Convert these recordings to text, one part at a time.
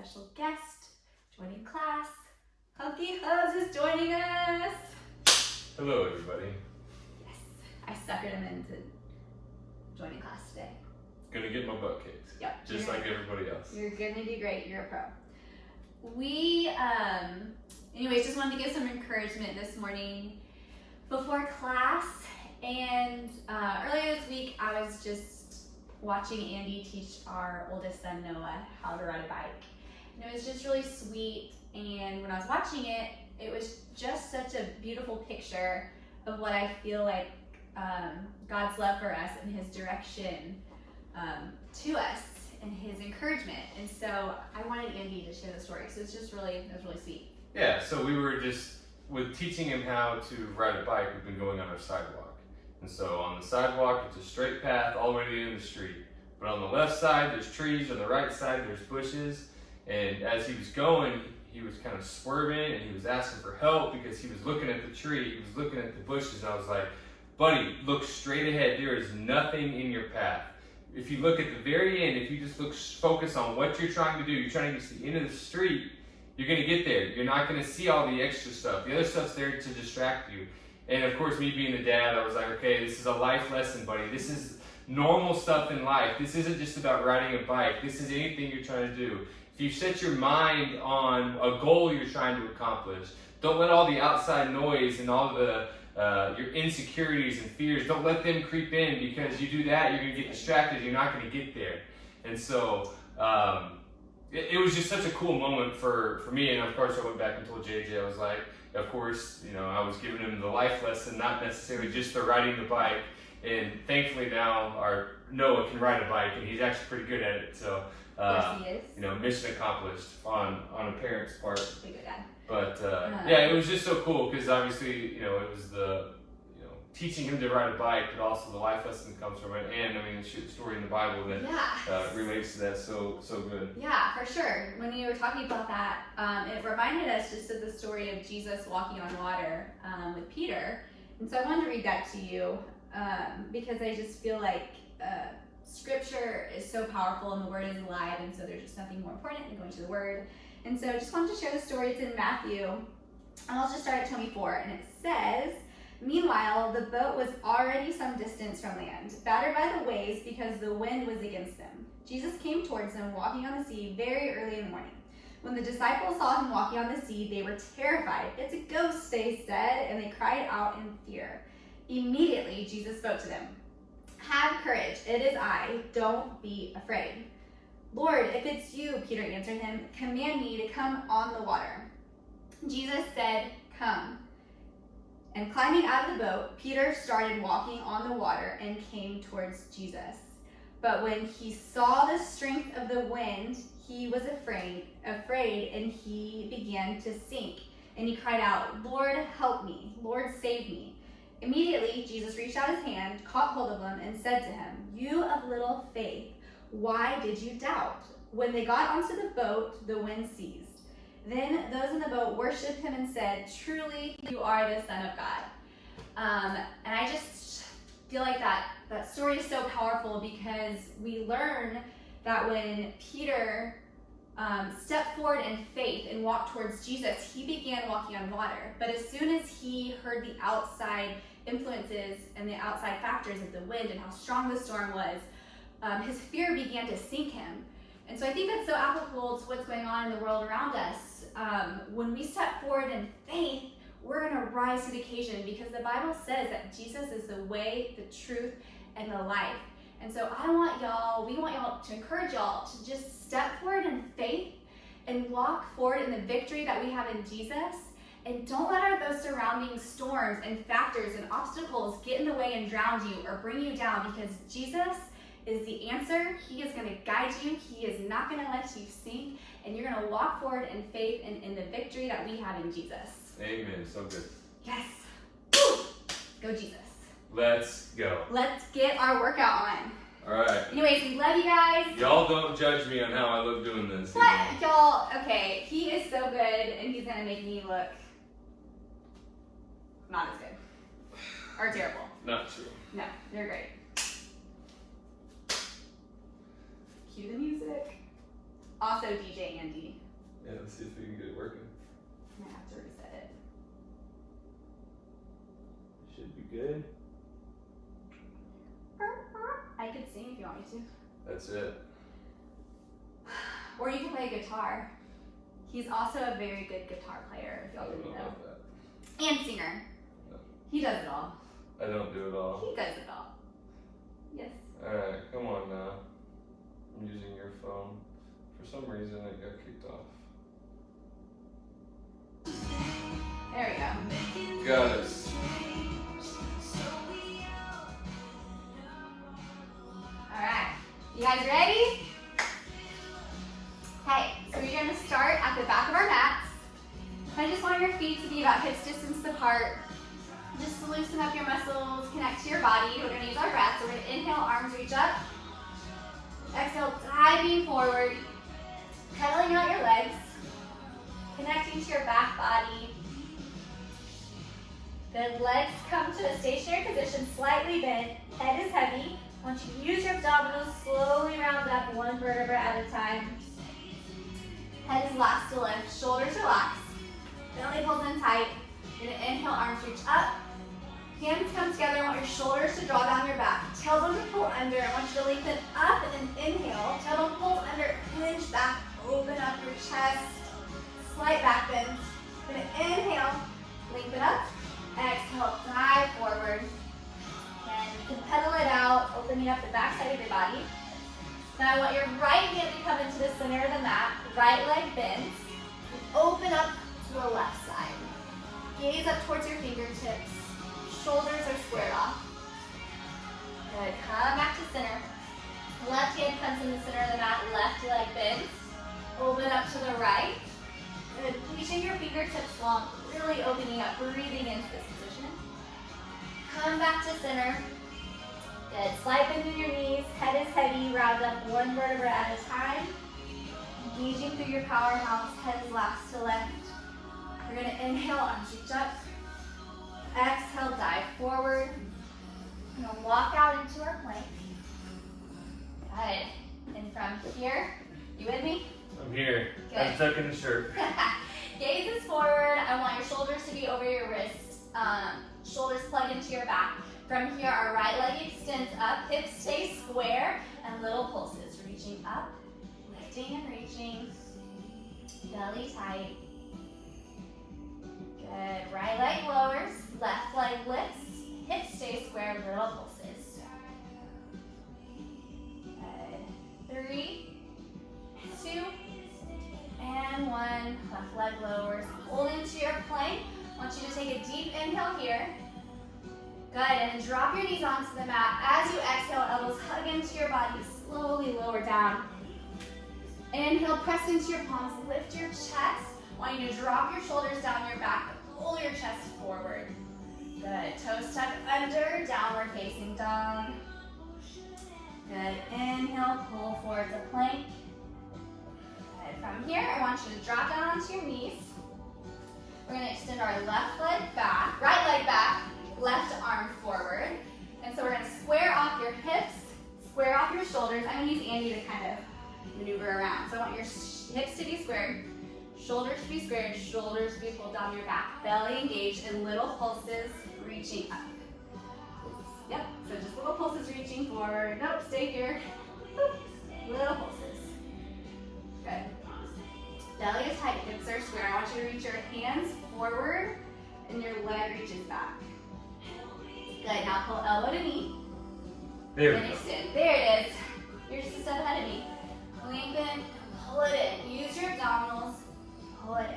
special guest joining class. Hunky Hubs is joining us. Hello, everybody. Yes, I suckered him into joining class today. Gonna get my butt kicked. Yep. Just like everybody else. You're gonna do great. You're a pro. We, anyways, just wanted to give some encouragement this morning before class. And earlier this week, I was just watching Andy teach our oldest son, Noah, how to ride a bike. And it was just really sweet. And when I was watching it, it was just such a beautiful picture of what I feel like God's love for us and his direction to us and his encouragement. And so I wanted Andy to share the story. So it's just really, it was really sweet. Yeah, so we were just, with teaching him how to ride a bike, we've been going on our sidewalk. And so on the sidewalk, it's a straight path all the way to the end of the street. But on the left side, there's trees. On the right side, there's bushes. And as he was going, he was kind of swerving and he was asking for help because he was looking at the tree, he was looking at the bushes, and I was like, buddy, look straight ahead. There is nothing in your path. If you look at the very end, if you just focus on what you're trying to do, you're trying to get to the end of the street, you're going to get there. You're not going to see all the extra stuff. The other stuff's there to distract you. And of course, me being the dad, I was like, okay, this is a life lesson, buddy. This is normal stuff in life. This isn't just about riding a bike. This is anything you're trying to do. If you set your mind on a goal you're trying to accomplish, don't let all the outside noise and all the your insecurities and fears, don't let them creep in, because you do that, you're going to get distracted, you're not going to get there. And so it was just such a cool moment for me. And of course, I went back and told JJ, I was like, of course, you know, I was giving him the life lesson, not necessarily just the riding the bike. And thankfully now our Noah can ride a bike, and he's actually pretty good at it. So, Yes, he is. you know, mission accomplished on a parent's part. Pretty good dad. But yeah, it was just so cool because obviously, you know, it was the, you know, teaching him to ride a bike, but also the life lesson that comes from it, and I mean, the story in the Bible that relates to that so good. Yeah, for sure. When you were talking about that, it reminded us just of the story of Jesus walking on water with Peter, and so I wanted to read that to you because I just feel like Scripture is so powerful and the Word is alive, and so there's just nothing more important than going to the Word. And so I just wanted to share the story. It's in Matthew, and I'll just start at 24. And it says, meanwhile, the boat was already some distance from land, battered by the waves because the wind was against them. Jesus came towards them, walking on the sea very early in the morning. When the disciples saw him walking on the sea, they were terrified. It's a ghost, they said, and they cried out in fear. Immediately, Jesus spoke to them. Have courage, it is I, don't be afraid. Lord, if it's you, Peter answered him, command me to come on the water. Jesus said, come. And climbing out of the boat, Peter started walking on the water and came towards Jesus. But when he saw the strength of the wind, he was afraid, and he began to sink. And he cried out, Lord, help me. Lord, save me. Immediately, Jesus reached out his hand, caught hold of him, and said to him, you of little faith, why did you doubt? When they got onto the boat, the wind ceased. Then those in the boat worshipped him and said, truly, you are the Son of God. And I just feel like that story is so powerful because we learn that when Peter stepped forward in faith and walked towards Jesus, he began walking on water. But as soon as he heard the outside influences and the outside factors of the wind and how strong the storm was, his fear began to sink him. And so I think that's so applicable to what's going on in the world around us. When we step forward in faith, we're going to rise to the occasion because the Bible says that Jesus is the way, the truth, and the life. And so we want y'all to encourage y'all to just step forward in faith and walk forward in the victory that we have in Jesus. And don't let those surrounding storms and factors and obstacles get in the way and drown you or bring you down, because Jesus is the answer. He is going to guide you. He is not going to let you sink, and you're going to walk forward in faith and in the victory that we have in Jesus. Amen. So good. Yes. Woo! Go Jesus. Let's go. Let's get our workout on. All right. Anyways, we love you guys. Y'all don't judge me on how I look doing this. What? Y'all, okay, he is so good, and he's going to make me look not as good. Or terrible. Not true. No, you're great. Cue the music. Also DJ Andy. Yeah, let's see if we can get it working. I'm gonna have to reset it. Should be good. I could sing if you want me to. That's it. Or you can play guitar. He's also a very good guitar player, if I y'all don't didn't know know. about that. And singer. No. He does it all. I don't do it all. He does it all. Yes. Alright, come on now. I'm using your phone. For some reason it got kicked off. There we go. Got it. Alright. You guys ready? Okay, so we're gonna start at the back of our mats. I just want your feet to be about hips distance apart. Just to loosen up your muscles, connect to your body. We're gonna use our breath. So we're gonna inhale, arms reach up. Exhale, diving forward. Pedaling out your legs. Connecting to your back body. Good, legs come to a stationary position, slightly bent. Head is heavy. I want you to use your abdominals, slowly round up one vertebra at a time. Head is last to lift, shoulders relax. Belly pulls in tight. You're gonna inhale, arms reach up. Hands come together. I want your shoulders to draw down your back. Tailbone to pull under. I want you to lengthen up and inhale. Tailbone pulls under, hinge back, open up your chest. Slight back bend. You're gonna inhale, lengthen up. Exhale, dive forward. And you can pedal it out, opening up the back side of your body. Now I want your right hand to come into the center of the mat. Right leg bends. Open up to the left side. Gaze up towards your fingertips. Shoulders are squared off. Good. Come back to center. Left hand comes in the center of the mat. Left leg bends. Open up to the right. Good. Reaching your fingertips long. Really opening up. Breathing into this position. Come back to center. Good. Slight bend in your knees. Head is heavy. Round up one vertebra at a time. Engaging through your powerhouse. Head is last to left. We're going to inhale, arms reach up. Exhale, dive forward. We're going to walk out into our plank. Good. And from here, you with me? I'm here. Good. I'm tucking the shirt. Gaze is forward. I want your shoulders to be over your wrists. Shoulders plug into your back. From here, our right leg extends up. Hips stay square and little pulses. Reaching up, lifting and reaching. Belly tight. Good. Right leg lowers. Left leg lifts. Hips stay square. Little pulses. Good. 3, 2, and 1. Left leg lowers. Hold into your plank. I want you to take a deep inhale here. Good, and then drop your knees onto the mat. As you exhale, elbows hug into your body. Slowly lower down. Inhale, press into your palms. Lift your chest. I want you to drop your shoulders down your back. Pull your chest forward. Good. Toes tuck under. Downward facing dog. Good. Inhale, pull forward to plank. Good. From here, I want you to drop down onto your knees. We're going to extend our left leg back, right leg back, left arm forward. And so we're going to square off your hips, square off your shoulders. I'm going to use Andy to kind of maneuver around. So I want your hips to be squared, shoulders to be squared, shoulders to be pulled down your back, belly engaged, and little pulses reaching up. Yep, so just little pulses reaching forward. Nope, stay here. Little pulses. Good. Belly is tight, hips are square. I want you to reach your hands forward and your leg reaches back. Good, now pull elbow to knee. There we And go. extend. There it is. You're just a step ahead of me. Lengthen, pull it in. Use your abdominals, pull it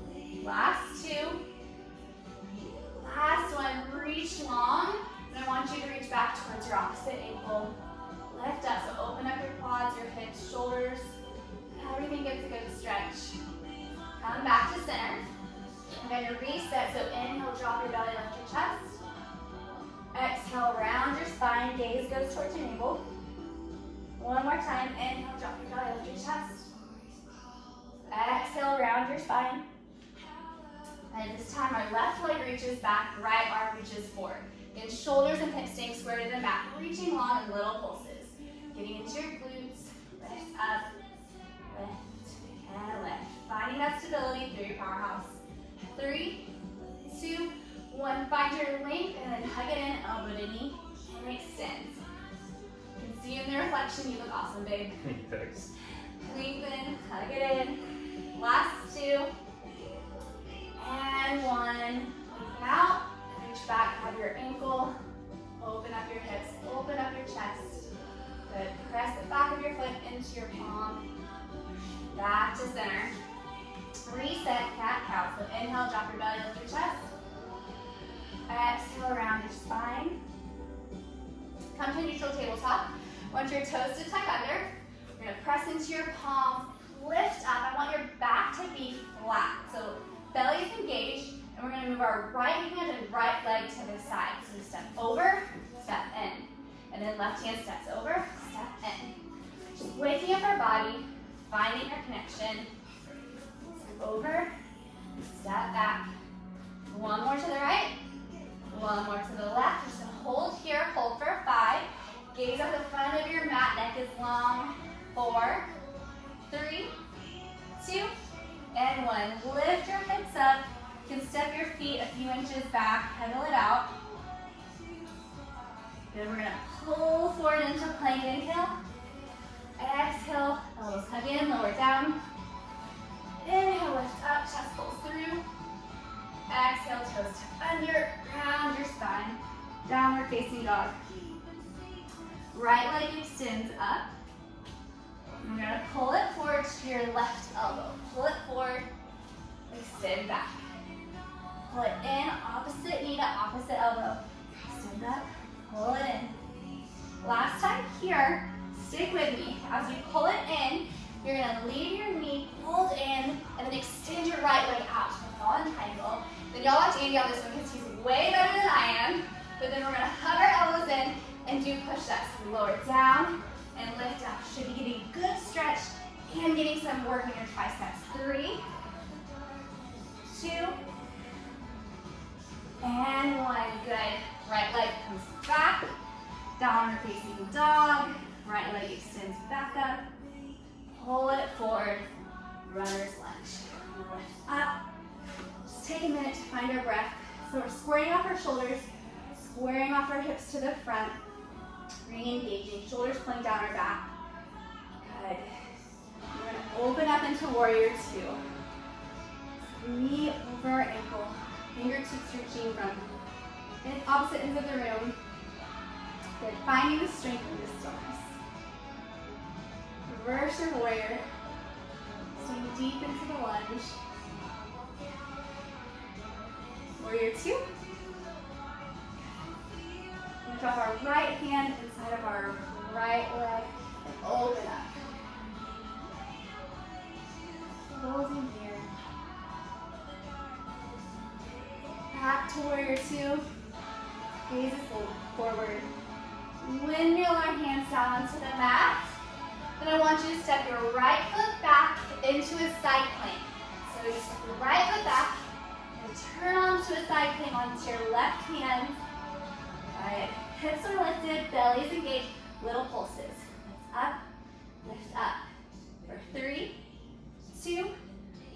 in. Last 2. Last one, reach long. And I want you to reach back towards your opposite ankle. Lift up, so open up your quads, your hips, shoulders. Everything gets a good stretch. Come back to center. I'm going to reset, so inhale, drop your belly, lift your chest. Exhale, round your spine, gaze goes towards your navel. One more time, inhale, drop your belly, lift your chest. Exhale, round your spine. And this time, our left leg reaches back, right arm reaches forward. Again, shoulders and hips staying square to the mat, reaching long in little pulses. Getting into your glutes, lift up, lift, and lift. Finding that stability through your powerhouse. 3, 2, 1. Find your length and then hug it in, elbow to knee, and extend. You can see in the reflection you look awesome, babe. Thanks. Lengthen, hug it in. Last 2. And 1. Open out. Reach back, grab your ankle. Open up your hips, open up your chest. Good. Press the back of your foot into your palm. Back to center. Reset, cat-cow. So inhale, drop your belly, lift your chest. Exhale, around your spine. Come to neutral tabletop. Want your toes to tuck under. You're gonna press into your palms, lift up. I want your back to be flat. So belly is engaged, and we're gonna move our right hand and right leg to the side. So step over, step in. And then left hand steps over, step in. Just waking up our body, finding our connection. Step over, step back. One more to the right, one more to the left. Just hold here, hold for 5. Gaze at the front of your mat, neck is long. 4, 3, 2, and 1. Lift your hips up. You can step your feet a few inches back, pedal it out. Good, we're gonna pull forward into plank, inhale. Exhale, elbows hug in, lower down. Inhale, lift up, chest pulls through. Exhale, toes tuck under, round your spine. Downward facing dog. Right leg extends up. We're gonna pull it forward to your left elbow. Pull it forward, extend back. Pull it in, opposite knee to opposite elbow. Extend up, pull it in. Last time here, stick with me. As you pull it in, you're gonna leave your knee pulled in and then extend your right leg out to a fallen triangle. Then y'all watch Andy on this one because he's way better than I am. But then we're gonna hug our elbows in and do push-ups. Lower down and lift up. Should be getting a good stretch and getting some work in your triceps. 3, 2, and 1. Good. Right leg comes back. Downward facing dog. Right leg extends back up. Pull it forward. Runner's lunge. Lift up. Just take a minute to find our breath. So we're squaring off our shoulders, squaring off our hips to the front, re-engaging, shoulders pulling down our back. Good. We're going to open up into warrior 2. Knee over our ankle, fingertips reaching from opposite ends of the room. Good. Finding the strength in the stillness. Reverse your warrior. Swing deep into the lunge. Warrior 2. We drop our right hand inside of our right leg and open up. Closing here. Back to warrior 2. Gaze is forward. Windmill our hands down onto the mat. Then I want you to step your right foot back into a side plank. So you step your right foot back and turn onto a side plank onto your left hand. Alright, hips are lifted, belly is engaged, little pulses. Lift up, lift up. For 3, 2,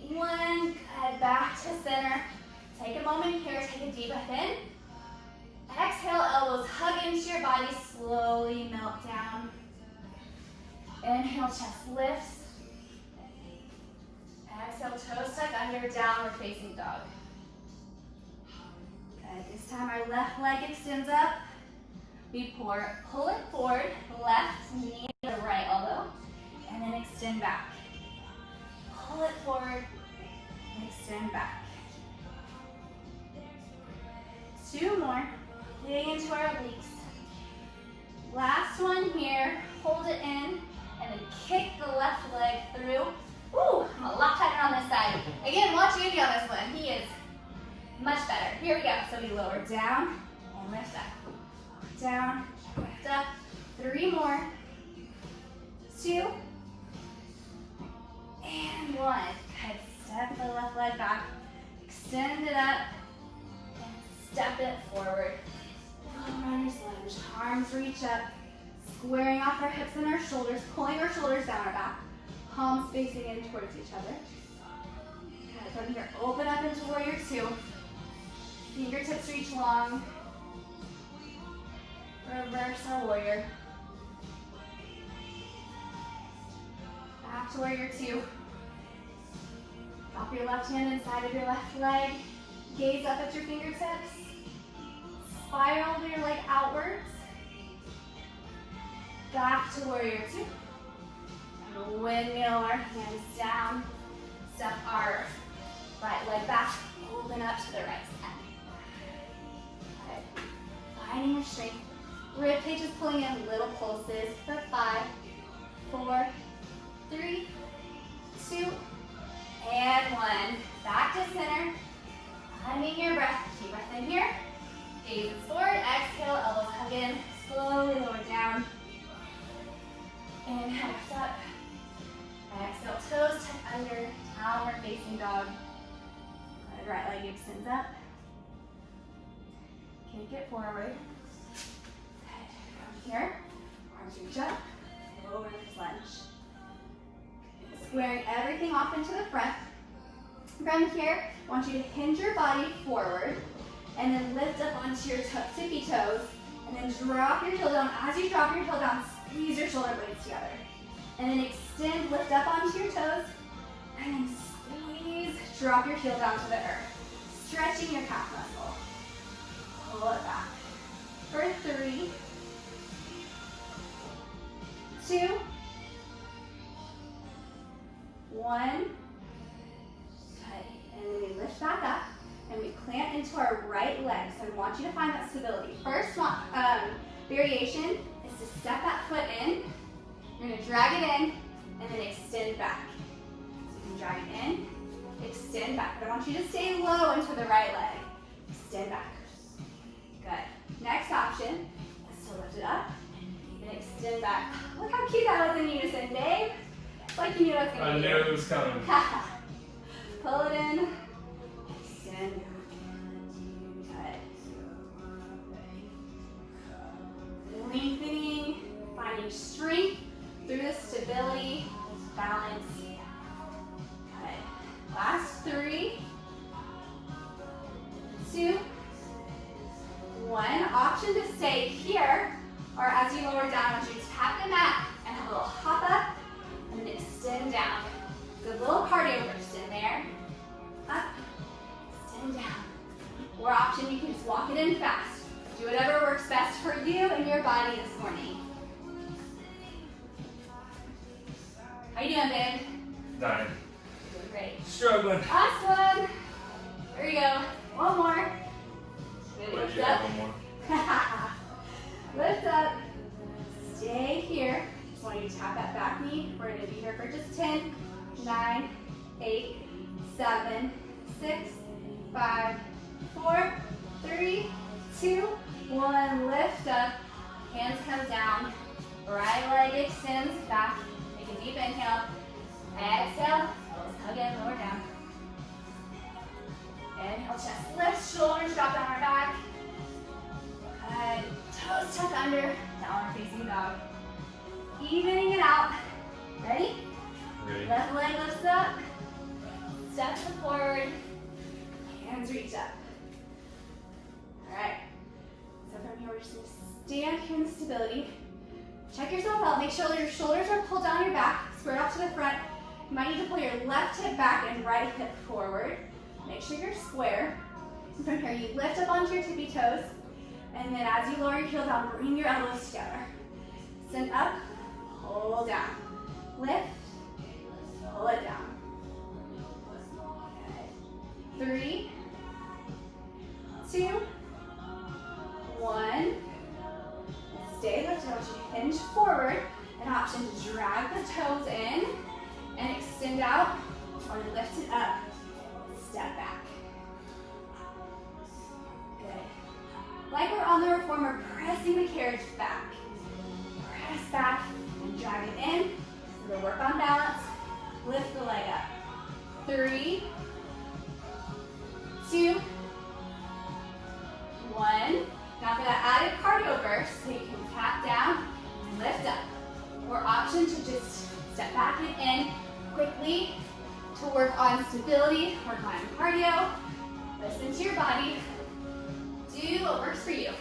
1. Good, back to center. Take a moment here, take a deep breath in. Exhale, elbows hug into your body, slowly melt down. Inhale, chest lifts. Exhale, toes tuck under, downward facing dog. Good, this time our left leg extends up. We pull it forward, left knee to the right elbow, and then extend back. Pull it forward, and extend back. 2 more. Getting into our obliques. Last one here. Hold it in and then kick the left leg through. Ooh, I'm a lot tighter on this side. Again, watch Andy on this one. He is much better. Here we go. So we lower down and lift up. Down, lift up. 3 more. 2. And 1. Good. Step the left leg back. Extend it up. Step it forward. Runner's lunge. Arms reach up. Squaring off our hips and our shoulders. Pulling our shoulders down our back. palms facing in towards each other. Good. From here, open up into warrior two. Fingertips reach long. Reverse our warrior. Back to warrior two. Drop your left hand inside of your left leg. Gaze up at your fingertips. Spiral your leg outwards. Back to warrior two. And windmill our hands down. Step our right leg back. Open up to the right side. Good. Finding your strength. Rib cage is pulling in little pulses for 5, 4, 3, 2, and 1. Back to center. Finding your breath. Keep breath in here. Gaze forward. Exhale. Elbows hug in. Slowly lower down. Inhale, lift up. Exhale, toes tuck under. Downward facing dog. Good. Right leg extends up. Kick it forward. Good. From here, arms reach up. Lower lunge. Squaring everything off into the front. From here, I want you to hinge your body forward and then lift up onto your tippy toes and then drop your heel down. As you drop your heel down, squeeze your shoulder blades together. And then extend, lift up onto your toes and then squeeze, drop your heel down to the earth. Stretching your calf muscle. Pull it back. For 3, 2, 1. And then we lift back up and we plant into our right leg. So I want you to find that stability. First variation is to step that foot in. You're going to drag it in and then extend back. So you can drag it in, extend back. But I want you to stay low into the right leg. Extend back. Good. Next option is to lift it up and extend back. Look how cute that was in unison, babe. It's like you knew it was going to be. I knew it was coming. Pull it in, extend. Good. Lengthening, finding strength through the stability, balance. Good. Last 3, 2, 1. Option to stay here, or as you lower down, I want you to tap the mat and have a little hop up and then extend down. Good little cardio burst in there. Up, extend down. Or option, you can just walk it in fast. Do whatever works best for you and your body this morning. How you doing, babe? Dying. Doing great. Struggling. Last one. There you go. One more. Good. Wait, Lift you up. have one more. Lift up. Stay here. Just want you to tap that back knee. We're going to be here for just 10, 9, 8, 7, 6, 5, 4, 3, 2, 1. Lift up. Hands come down. Right leg extends back. Take a deep inhale. Exhale. Let's hug in, lower down. Inhale, chest lift, shoulders drop down our back. Good. Toes tuck under. Downward facing dog. Evening it out. Ready? Ready. Left leg lifts up. Steps forward. Hands reach up. Alright. So from here, we're just going to stand here in stability. Check yourself out. Make sure your shoulders are pulled down your back. Square off to the front. You might need to pull your left hip back and right hip forward. Make sure you're square. And from here, you lift up onto your tippy toes. And then as you lower your heel down, bring your elbows together. Send up, pull down. Lift, pull it down. Okay. 3, 2, 1. Stay lifted. I want you to hinge forward. An option to drag the toes in and extend out, or lift it up. Step back. Good. Like we're on the reformer, pressing the carriage back. Press back and drag it in. We'll work on balance. Lift the leg up. 3, 2, 1. Now for that added cardio burst, so you can tap down and lift up. Or option to just step back and in, lightly to work on stability, work on cardio. Listen to your body. Do what works for you.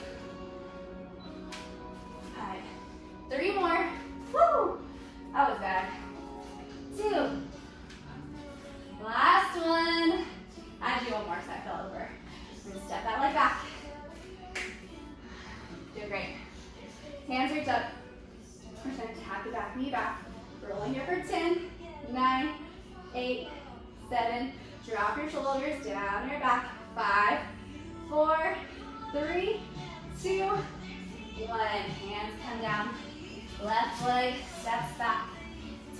5, 3 more. Woo! That was bad. 2. Last one. I'll do one more because I fell over. We're gonna step that leg back. Doing great. Hands reach up. We're just gonna tap the back knee back. Rolling here for 10, 9, 8, 7. Drop your shoulders down your back. 5, 4, 3, 2, 1. Hands come down. Left leg steps back.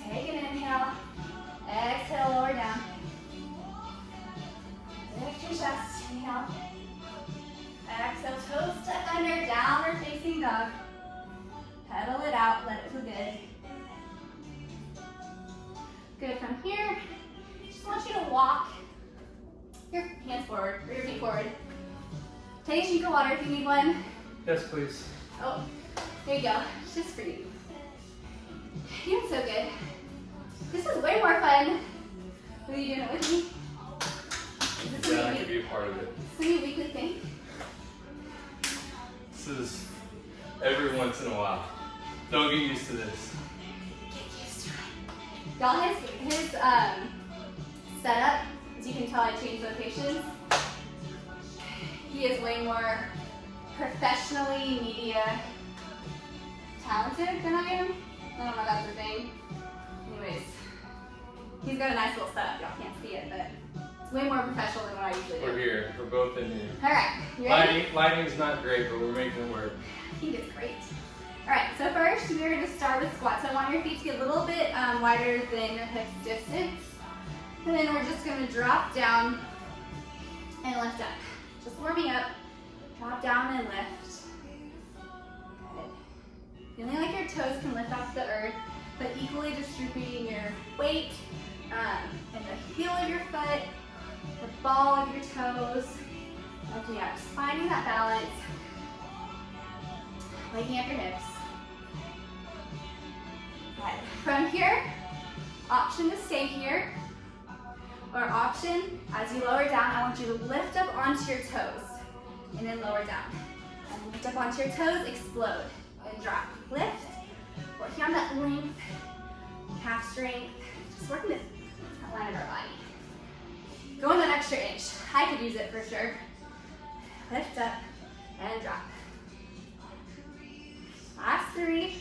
Take an inhale. Exhale, lower down. Lift your chest. Inhale. Exhale, toes tuck under, downward facing dog. Pedal it out, let it feel good. Good, from here, just want you to walk your hands forward, or your feet forward. Take a drink of water if you need one. Yes, please. Oh, there you go, it's just for you. You're so good. This is way more fun. Are you doing it with me? Yeah, I could be a part of it. This is a weekly thing. This is every once in a while. Don't get used to this. Get used to it. Y'all, his setup, as you can tell, I changed locations. He is way more professionally media talented than I am. I don't know if that's a thing. Anyways, he's got a nice little setup. Y'all can't see it, but it's way more professional than what I usually do. We're here. We're both in here. All right, you ready? Lighting's not great, but we're making it work. I think it's great. All right, so first we're going to start with squats. So I want your feet to get a little bit wider than your hips distance. And then we're just going to drop down and lift up. Just warming up. Drop down and lift. Good. Feeling like your toes can lift off the earth, but equally distributing your weight in the heel of your foot, the ball of your toes. Lifting up, just finding that balance. Waking up your hips. Right. From here, option to stay here, or option, as you lower down, I want you to lift up onto your toes, and then lower down. And lift up onto your toes, explode, and drop. Lift, working on that length, calf strength, just working the line of our body. Going an extra inch. I could use it for sure. Lift up, and drop. Last 3,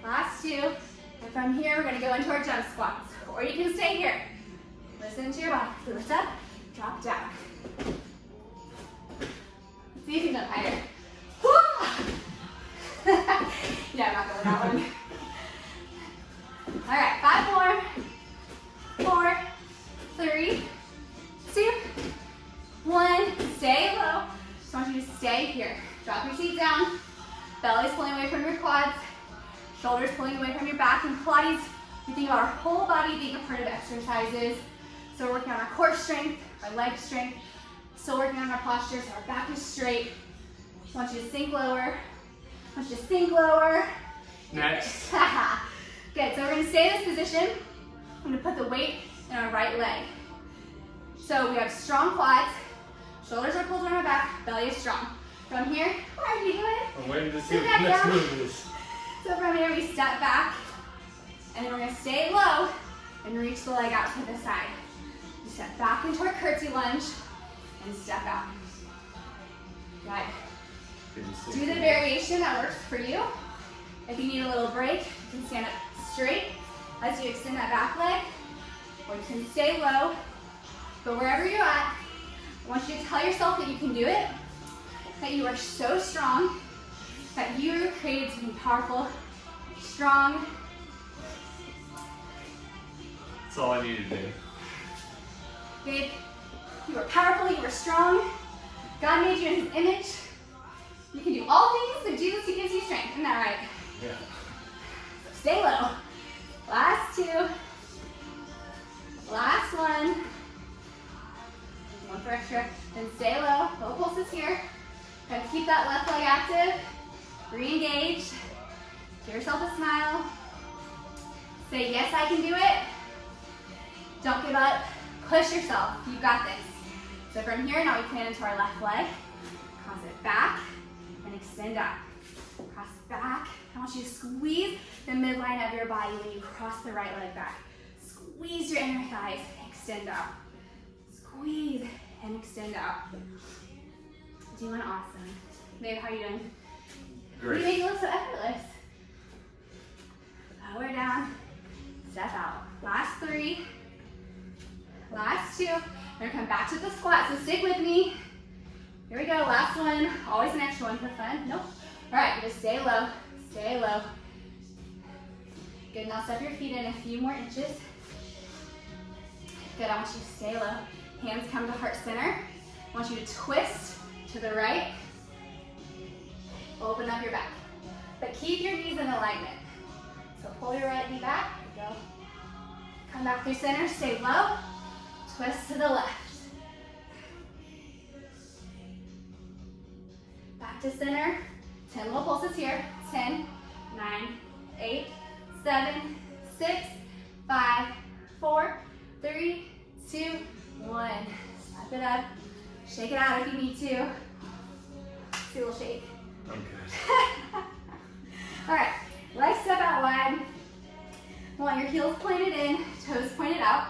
last 2, and from here we're going to go into our jump squats. Or you can stay here. Listen to your body. Lift up, drop down. Let's see if you can jump higher. Yeah, I'm not going that one. All right, 5 more. 4, 3, 2, 1. Stay low. Just want you to stay here. Drop your seat down. Belly's pulling away from your quads, shoulders pulling away from your back. In Pilates, we think about our whole body being a part of exercises. So we're working on our core strength, our leg strength, still working on our posture so our back is straight. I want you to sink lower. I want you to sink lower. Next. Good, so we're gonna stay in this position. I'm gonna put the weight in our right leg. So we have strong quads, shoulders are pulled on our back, belly is strong. From here, what are you doing? I'm waiting to see what the next move is. So from here, we step back, and then we're gonna stay low and reach the leg out to the side. We step back into our curtsy lunge and step out. Good. Do the variation that works for you. If you need a little break, you can stand up straight as you extend that back leg, or you can stay low. But wherever you're at, I want you to tell yourself that you can do it, that you are so strong, that you are created to be powerful, strong. That's all I need to do. Good. You are powerful, you are strong. God made you in His image. You can do all things through Jesus who gives you strength. Isn't that right? Yeah. So stay low. Last 2. Last 1. One for extra. Then stay low. Low pulses here. Try to keep that left leg active. Re-engage. Give yourself a smile. Say, yes, I can do it. Don't give up. Push yourself. You got this. So from here, now we plant into our left leg. Cross it back and extend up. Cross back. I want you to squeeze the midline of your body when you cross the right leg back. Squeeze your inner thighs. Extend out. Squeeze and extend out. Doing awesome. Babe, how are you doing? Great. You make it look so effortless. Lower down. Step out. Last 3. Last 2. We're going to come back to the squat, so stick with me. Here we go. Last one. Always an extra one for fun. Nope. All right, just stay low. Stay low. Good. Now step your feet in a few more inches. Good. I want you to stay low. Hands come to heart center. I want you to twist to the right. Open up your back. But keep your knees in alignment. So pull your right knee back. Go. Come back through center. Stay low. Twist to the left. Back to center. 10 little pulses here. 10, 9, 8, 7, 6, 5, 4, 3, 2, 1. Step it up. Shake it out if you need to. See a little shake. I'm good. All right, legs step out wide. Want your heels pointed in, toes pointed out.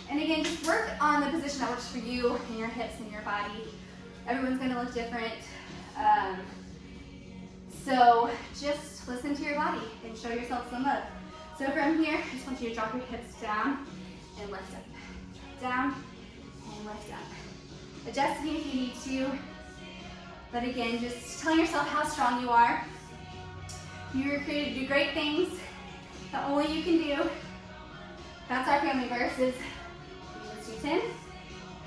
And again, just work on the position that works for you and your hips and your body. Everyone's gonna look different. So just listen to your body and show yourself some love. So from here, I just want you to drop your hips down and lift up. Drop down and lift up. Adjusting if you need to. But again, just telling yourself how strong you are. You were created to do great things that only you can do. That's our family verse is Ephesians 2:10.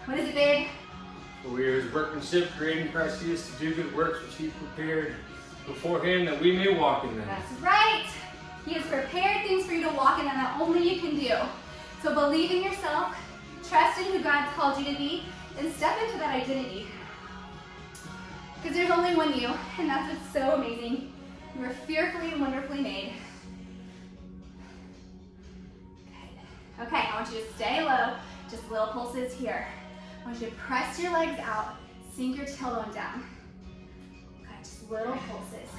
What is it, babe? For we are his workmanship, created in Christ Jesus to do good works which he prepared beforehand that we may walk in them. That's right. He has prepared things for you to walk in and that only you can do. So believe in yourself, trust in who God's called you to be, and step into that identity. Because there's only one you, and that's what's so amazing. You were fearfully and wonderfully made. Good. Okay, I want you to stay low, just little pulses here. I want you to press your legs out, sink your tailbone down. Okay, just little pulses.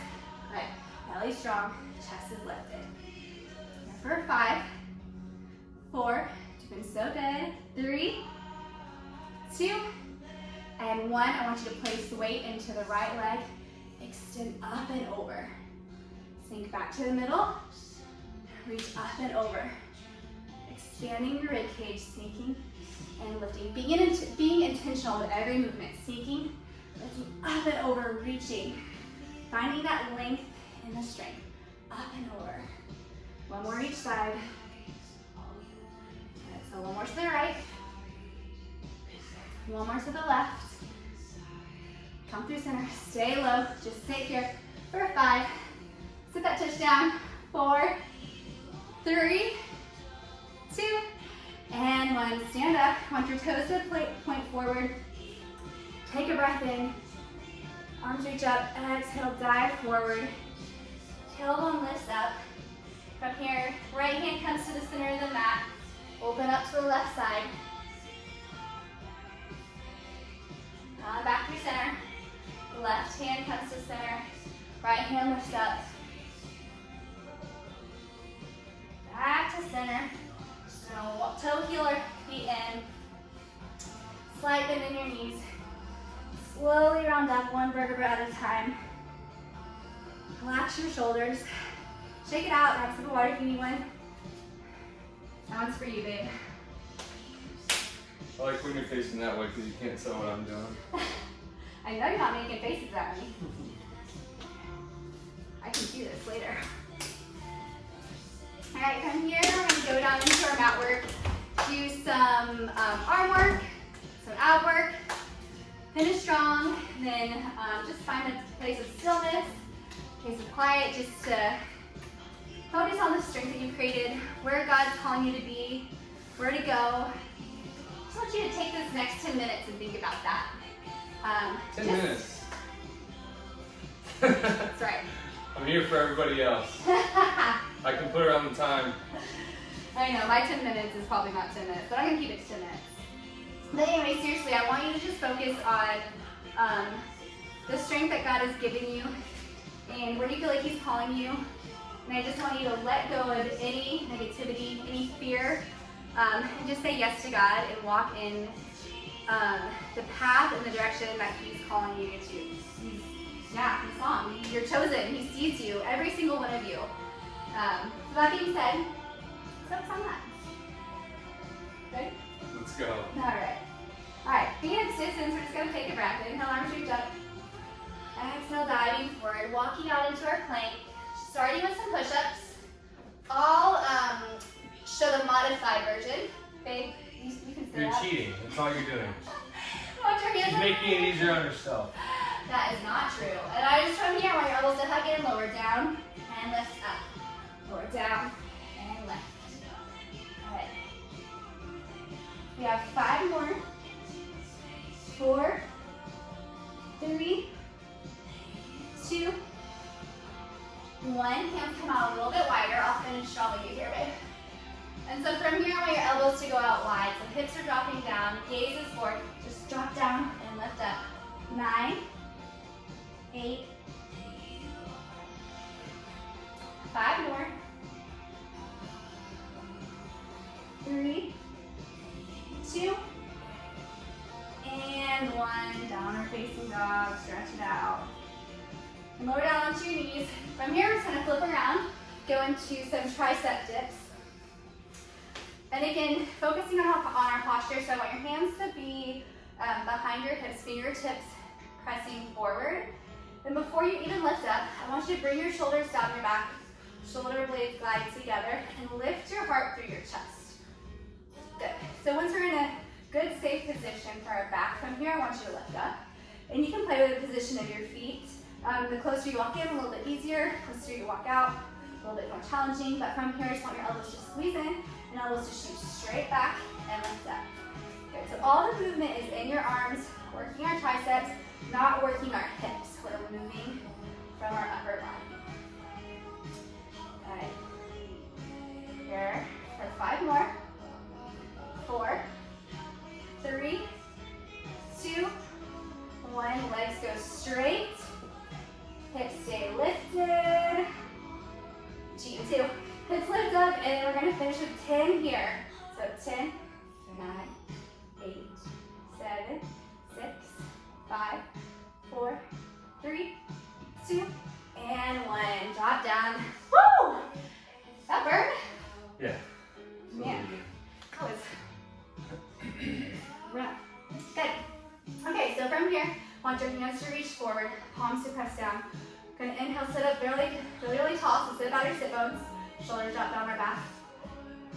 All right, belly strong, chest is lifted. Here for 5, 4, doing so good. 3, 2, and 1. I want you to place the weight into the right leg. Extend up and over. Sink back to the middle. Reach up and over. Expanding your rib cage, sinking and lifting. Being intentional with every movement. Sinking, lifting up and over, reaching. Finding that length and the strength. Up and over. One more each side. Good. So one more to the right. One more to the left. Come through center, stay low, just sit here for 5. Sit that touch down. 4, 3, 2, and 1. Stand up. Want your toes to point forward. Take a breath in. Arms reach up. Exhale, dive forward. Tailbone lifts up. From here, right hand comes to the center of the mat. Open up to the left side. Back through center. Left hand comes to center. Right hand lifts up. Back to center. Just gonna toe heel or feet in. Slight bend in your knees. Slowly round up one vertebra at a time. Relax your shoulders. Shake it out. Grab some water if you need one. That one's for you, babe. I like when you're facing that way because you can't tell what I'm doing. I know you're not making faces at me. I can see this later. All right, from here, we're going to go down into our mat work. Do some arm work, some ab work. Finish strong, then just find a place of stillness, a place of quiet, just to focus on the strength that you created, where God's calling you to be, where to go. I just want you to take this next 10 minutes and think about that. 10 minutes. That's right. I'm here for everybody else. I can put her on the time. I know, my 10 minutes is probably not 10 minutes, but I'm gonna keep it to 10 minutes. But anyway, seriously, I want you to just focus on the strength that God has given you and where you feel like He's calling you. And I just want you to let go of any negativity, any fear, and just say yes to God and walk in the path and the direction that He's calling you to. He's on. You're chosen. He sees you, every single one of you. So that being said, focus on that. Good? Let's go. Alright, feet in citizens, we're just going to take a breath. Inhale, arms reach up. Exhale, diving forward, walking out into our plank, starting with some push-ups. I'll show the modified version. Babe, you can sit You're up. cheating. That's all you're doing. Watch your hands She's up. making it easier on herself. That is not true. And I just from here, I want your elbows to hug in, lower down, and lift up. Lower down, and lift. Good. We have 5 more. 4, 3, 2, 1. Hands come out a little bit wider. I'll finish strong with you here, babe. And so from here, I want your elbows to go out wide. So hips are dropping down, gaze is forward. Just drop down and lift up. 9, 8, 5 more. 3, 2, and 1. Downward facing dog. Stretch it out. And lower down onto your knees. From here, we're just going to flip around, go into some tricep dips. And again, focusing on our posture. So I want your hands to be behind your hips, fingertips pressing forward. And before you even lift up, I want you to bring your shoulders down your back, shoulder blades glide together, and lift your heart through your chest. Good. So once we're in a good, safe position for our back, from here I want you to lift up. And you can play with the position of your feet. The closer you walk in, a little bit easier. The closer you walk out, a little bit more challenging. But from here, I just want your elbows to squeeze in and elbows to shoot straight back and lift up. Good. So all the movement is in your arms, working our triceps, not working our hips. We're moving from our upper body. Good. Here for 5 more. 4, 3, 2, 1. Legs go straight. Hips stay lifted. 2. Hips lift up, and we're going to finish with 10 here. So 10, 9, 8, 7, 6, 5, 4, 3, 2, and 1. Drop down. Woo! That burned? Yeah. Yeah. That was rough. Good. Okay, so from here, want your hands to reach forward, palms to press down. Gonna inhale, sit up really tall, so sit about your sit bones. Shoulders drop down our back.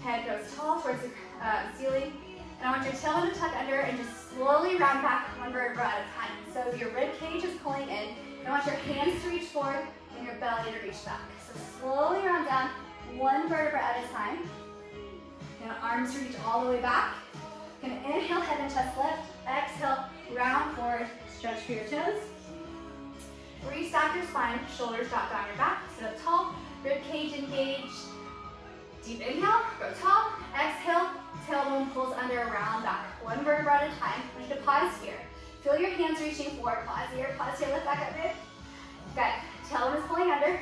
Head goes tall towards the ceiling. And I want your tailbone to tuck under and just slowly round back 1 vertebra at a time. So your rib cage is pulling in. And I want your hands to reach forward and your belly to reach back. So slowly round down 1 vertebra at a time. Gonna arms reach all the way back. Gonna inhale, head and chest lift. Exhale, round forward, stretch for your toes. Restack your spine, shoulders drop down your back. Sit up tall, rib cage engaged. Deep inhale, go tall. Exhale, tailbone pulls under, round back. 1 vertebra at a time. I want you to pause here. Feel your hands reaching forward. Pause here, lift back up, rib. Good. Tailbone is pulling under.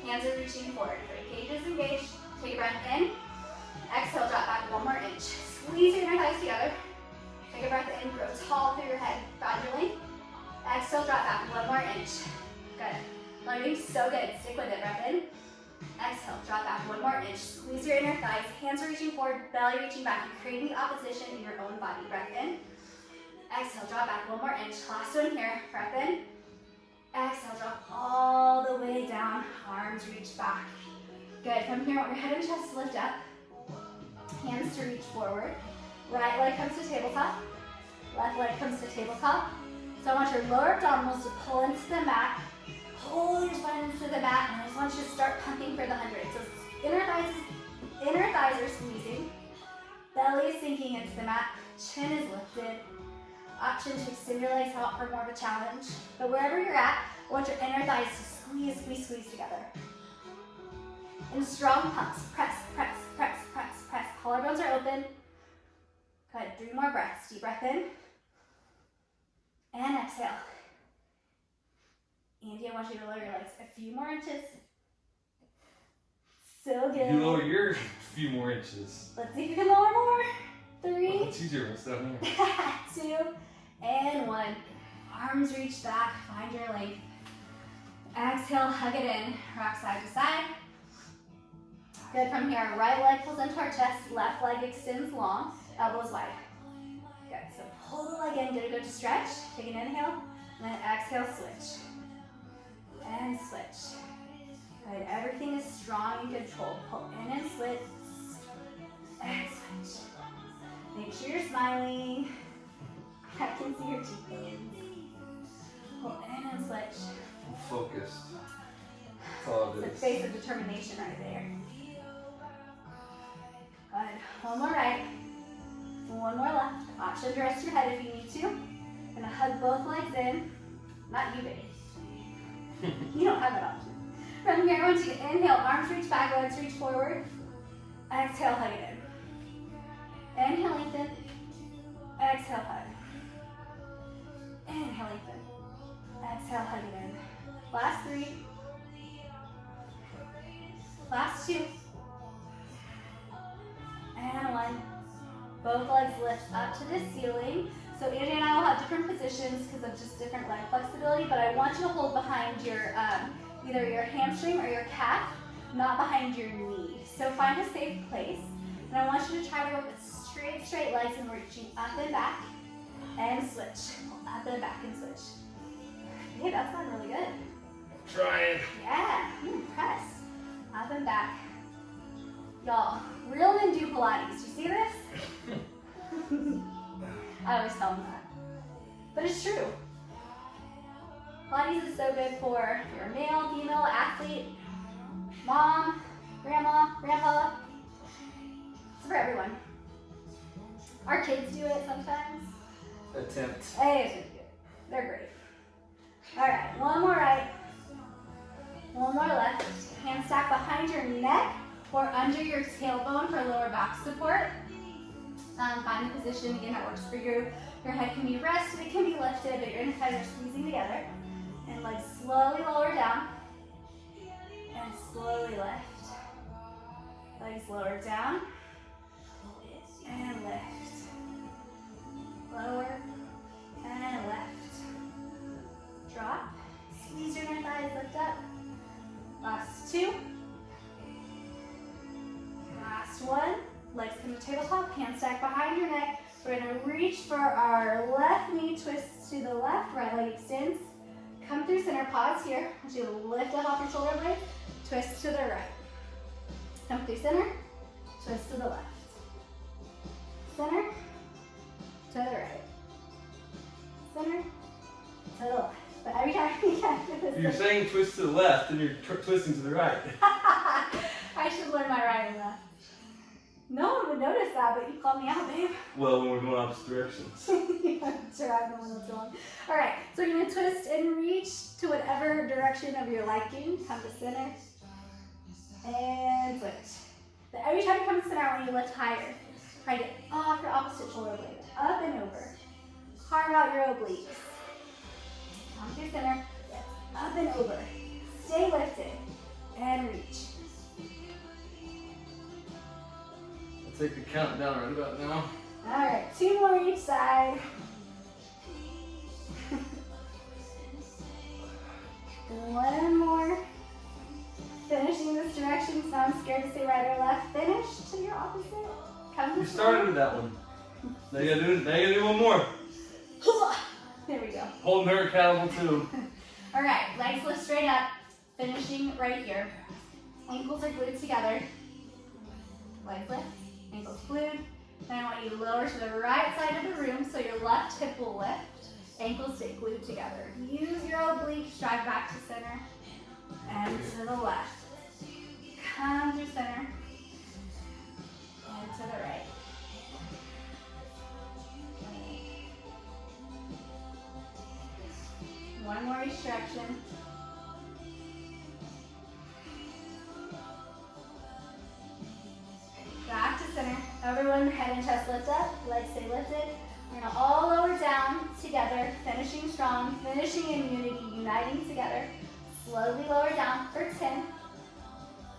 Hands are reaching forward. Rib cage is engaged. Take a breath in. Exhale, drop back 1 more inch. Squeeze your inner thighs together. Take a breath in, grow tall through your head gradually. Exhale, drop back 1 more inch. Good. You're doing so good. Stick with it. Breath in. Exhale, drop back 1 more inch. Squeeze your inner thighs. Hands are reaching forward, belly reaching back. You're creating the opposition in your own body. Breath in. Exhale, drop back 1 more inch. Last one here. Breath in. Exhale, drop all the way down. Arms reach back. Good. From here, I want your head and chest to lift up. Hands to reach forward. Right leg comes to tabletop. Left leg comes to tabletop. So I want your lower abdominals to pull into the mat. Pull your spine into the mat, and I just want you to start pumping for the 100. So inner thighs are squeezing. Belly is sinking into the mat. Chin is lifted. Option to extend your legs out for more of a challenge. But wherever you're at, I want your inner thighs to squeeze together. And strong pumps. Press, press, press, press, press. collarbones are open. Good, 3 more breaths. Deep breath in. And exhale. Andy, I want you to lower your legs a few more inches. So good. You lower yours a few more inches. Let's see if you can lower more. 3. Oh, it's easier when it's down here. 2 and 1. Arms reach back, find your length. Exhale, hug it in, rock side to side. Good, from here, right leg pulls into our chest, left leg extends long, elbows wide. Good, so pull the leg in, get a good stretch. Take an inhale, and then exhale, switch. And switch. Good, everything is strong and controlled. Pull in and switch. And switch. Make sure you're smiling. I can see your cheekbones. Pull in and switch. I'm focused. That's all it It's a is. face of determination right there. Good. One more right. One more left. Option to rest your head if you need to. Gonna hug both legs in. Not you, baby. You don't have that option. From here, I want you to inhale, arms reach back, legs reach forward. Exhale, hug it in. Inhale, lengthen. Exhale, hug. Inhale, lengthen. Exhale, hug it in. Last 3. Last 2. And 1. Both legs lift up to the ceiling. So Angie and I will have different positions because of just different leg flexibility, but I want you to hold behind your, either your hamstring or your calf, not behind your knee. So find a safe place. And I want you to try to work with straight legs and reaching up and back and switch. Up and back and switch. Hey, that's not really good. Trying. Yeah, I'm impressed. Up and back. Y'all, real men do Pilates. You see this? I always tell them that. But it's true. Pilates is so good for your male, female, athlete, mom, grandma, grandpa. It's for everyone. Our kids do it sometimes. Attempt. Hey, it's good. They're great. All right, one more right. One more left. Hand stack behind your neck or under your tailbone for lower back support. Find the position again that works for you. Your head can be rested, it can be lifted, but your inner thighs are squeezing together. And legs slowly lower down and slowly lift. Legs lower down and lift. Lower and lift. Drop. Squeeze your inner thighs, lift up. Last 2. Last 1. Legs come to tabletop, hand stack behind your neck. We're gonna reach for our left knee, twist to the left, right leg extends. Come through center, pause here. I want you to lift up off your shoulder blade, twist to the right. Come through center, twist to the left. Center, to the right. Center, to the left. But every time you can do this. You're saying twist to the left and you're twisting to the right. I should learn my right and left. No one would notice that, but you called me out, babe. Well, when we're going opposite directions. Sure, I know what's wrong. All right, so you're gonna twist and reach to whatever direction of your liking. Come to center and switch. But every time you come to center, I want you to lift higher. Try to get off your opposite shoulder blade, up and over. Carve out your obliques. Come to center, up and over. Stay lifted and reach. Take the countdown right about now. All right, 2 more each side. One more. Finishing this direction, so I'm scared to say right or left. Finish to your opposite. Come to You started with that one. Now you gotta do one more. There we go. Holding her accountable too. All right, legs lift straight up. Finishing right here. Ankles are glued together. Legs lift. Ankles glued. Then I want you to lower to the right side of the room so your left hip will lift. Ankles stay glued together. Use your oblique, drive back to center and to the left. Come to center and to the right. One more each direction. Back to center. Head and chest lift up, legs stay lifted. We're gonna all lower down together, finishing strong, finishing in unity, uniting together. Slowly lower down for 10,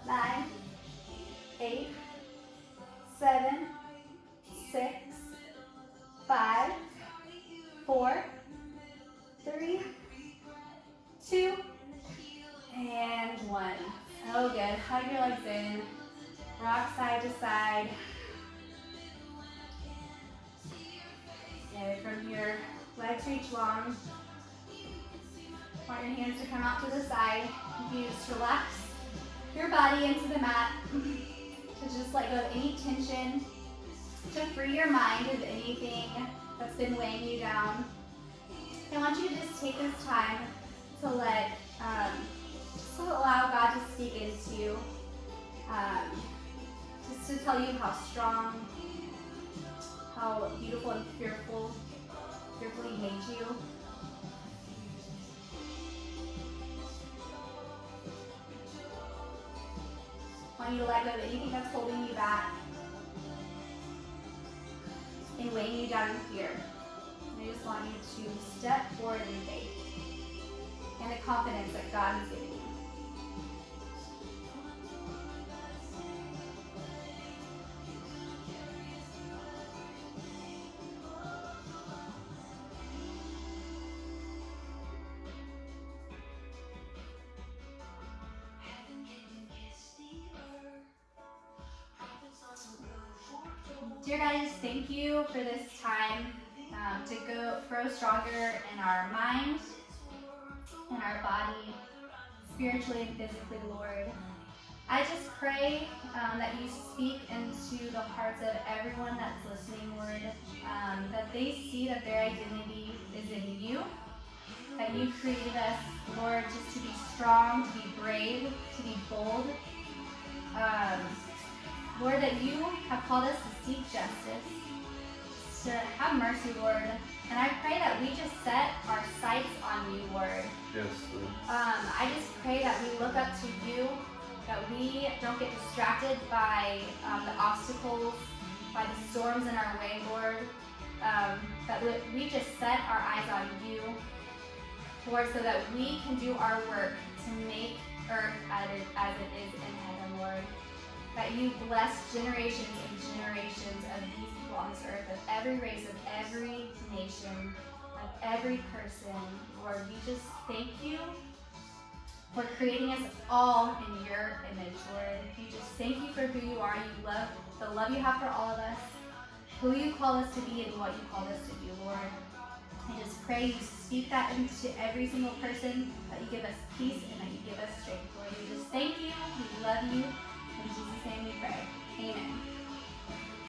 9, 8, 7, 6, 5, 4, 3, 2, and 1. So good. Hug your legs in. Rock side to side. Good. From here, legs reach long. Want your hands to come out to the side. You just relax your body into the mat to just let go of any tension, to free your mind of anything that's been weighing you down. I want you to just take this time to just to allow God to speak into you, just to tell you how strong, how beautiful and fearfully He made you. I want you to let go of anything that's holding you back and weighing you down in fear. And I just want you to step forward in faith and the confidence that God has given you. Dear God, I just thank you for this time to grow stronger in our mind, in our body, spiritually and physically, Lord. I just pray that you speak into the hearts of everyone that's listening, Lord, that they see that their identity is in you, that you created us, Lord, just to be strong, to be brave, to be bold. Lord, that you have called us to seek justice, to have mercy, Lord. And I pray that we just set our sights on you, Lord. Yes, Lord. I just pray that we look up to you, that we don't get distracted by the obstacles, by the storms in our way, Lord. That we just set our eyes on you, Lord, so that we can do our work to make earth as it is in heaven, Lord. That you bless generations and generations of these people on this earth, of every race, of every nation, of every person. Lord, we just thank you for creating us all in your image, Lord. We just thank you for who you are. You love the love you have for all of us, who you call us to be, and what you called us to do, Lord. I just pray you speak that into every single person, that you give us peace and that you give us strength, Lord.